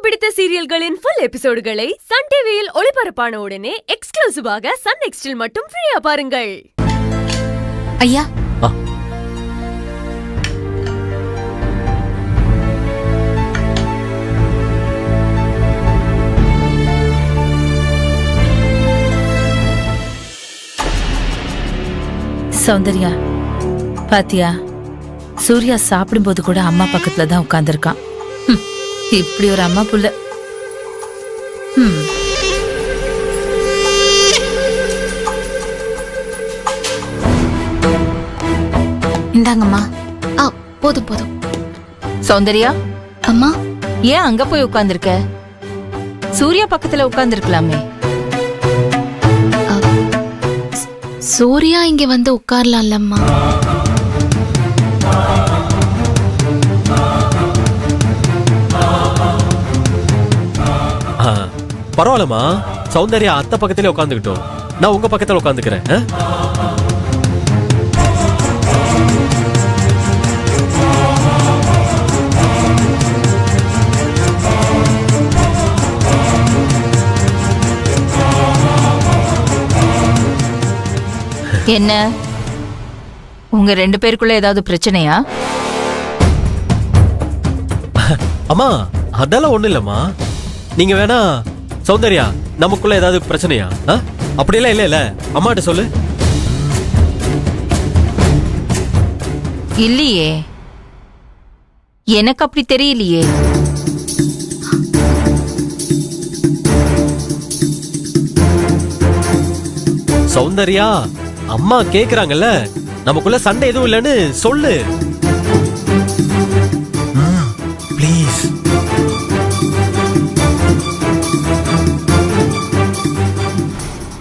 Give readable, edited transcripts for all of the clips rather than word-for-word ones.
பிடித்த சீரியல்களின் full எபிசோடுகளை Sun டிவியில் ஒளிபரப்பான உடனே எக்ஸ்க்ளூசிவாக சன் நெக்ஸ்டில் மட்டும் ஃப்ரீயா பாருங்கள். ஐயா, சௌந்தர்யா பாத்தியா, சூர்யா சாப்பிடும்போது கூட அம்மா பக்கத்துல தான் உட்கார்ந்துருக்கான். இப்படி ஒரு அம்மா புள்ள. இந்தாங்கம்மா. போதும் போதும். சௌந்தர்யா, அம்மா ஏன் அங்க போய் உட்கார்ந்திருக்க? சூர்யா பக்கத்துல உட்கார்ந்திருக்கலாமே. சூர்யா இங்க வந்து உட்கார்லாம்லம்மா. பரவாயில்லம்மா, சௌந்தர்யா அத்தை பக்கத்திலே உட்காந்துக்கிட்டோம், நான் உங்க பக்கத்துல உட்காந்துக்கிறேன். என்ன உங்க ரெண்டு பேருக்குள்ள ஏதாவது பிரச்சனையா? அம்மா அதெல்லாம் ஒண்ணு இல்லம்மா. நீங்க வேணா சௌந்தர்யா நமக்குள்ள ஏதாவது பிரச்சனையா? அப்படியெல்லாம் இல்ல அம்மாட்ட சொல்லு. இல்லையே, எனக்கு அப்படி தெரியலையே. சௌந்தர்யா, அம்மா கேக்குறாங்கல்ல, நமக்குள்ள சண்டை எதுவும் இல்லைன்னு சொல்லு ப்ளீஸ்.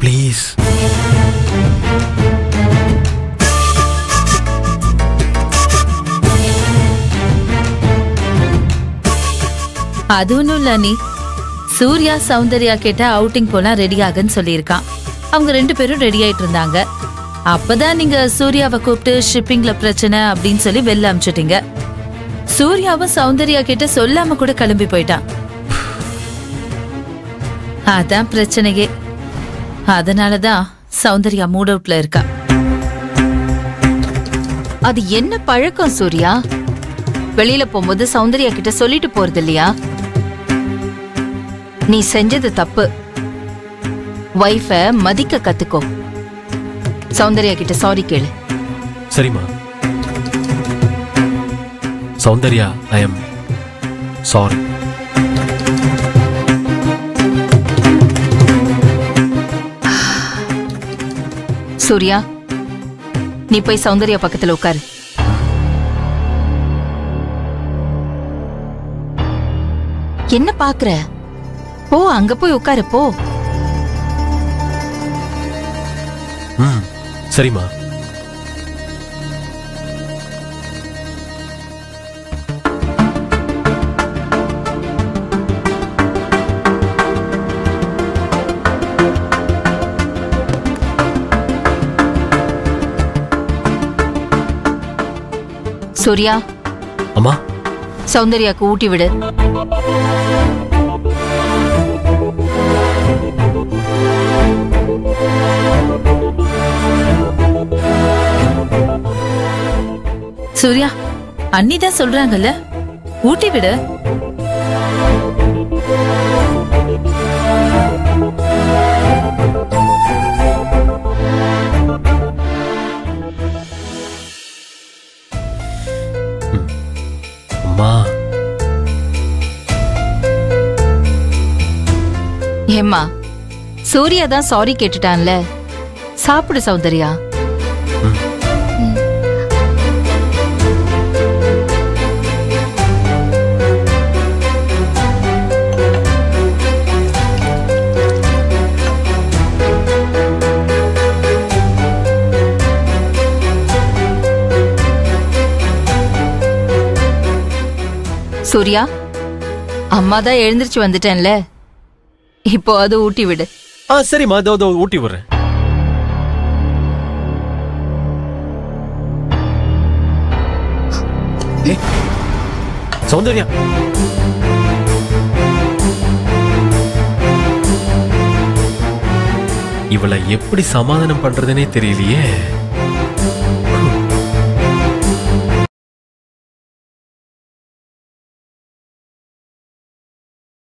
ப்ளீஸ். அது ஒண்ணும் இல்ல நீ. சூர்யா சௌந்தர்யா கேட்ட அவுட்டிங் போலாம் ரெடி ஆகுன்னு சொல்லியிருக்கான். அவங்க ரெண்டு பேரும் ரெடி ஆயிட்டு இருந்தாங்க. அப்பதான் நீங்க சூர்யாவை கூப்பிட்டு ஷிப்பிங்ல பிரச்சனை அப்படின்னு சொல்லி வெளில அனுப்பிச்சிட்டீங்க. சூர்யாவும் சௌந்தர்யா கிட்ட சொல்லாம கூட கிளம்பி போயிட்டான். அதான் பிரச்சனையே. அதனாலதான் சௌந்தர்யா மூட் அவுட்ல இருக்கா. அது என்ன பழக்கம் சூர்யா? வெளியில போகும்போது சௌந்தர்யா கிட்ட சொல்லிட்டு போறது இல்லையா? நீ செஞ்சது தப்பு. வைஃப மதிக்க கத்துக்கோ. சௌந்தர்யா கிட்ட சாரி கேளு. சரிம்மா. Soundarya, I am sorry. Surya, நீ போய் சௌந்தர்யா பக்கத்துல உட்காரு. என்ன பாக்குற? போ, அங்க போய் உட்காரு போ. சரிம்மா. சூர்யா, அம்மா, சௌந்தர்யாக்கு ஊட்டி விடு. சூர்யா, அண்ணிதான் சொல்றாங்கல்ல, ஊட்டி விடு. அம்மா. ஏம்மா, சூர்யா தான் சாரி கேட்டுட்டான்ல, சாப்பிடு சௌந்தர்யா. சூர்யா, அம்மா தான் எழுந்திருச்சு வந்துட்டேன்ல, இப்போ அது ஊட்டி விடு. சரிம்மா, அதோ ஊட்டி விடுறேன். சௌந்தர்யா, இவளை எப்படி சமாதானம் பண்றதுனே தெரியலையே.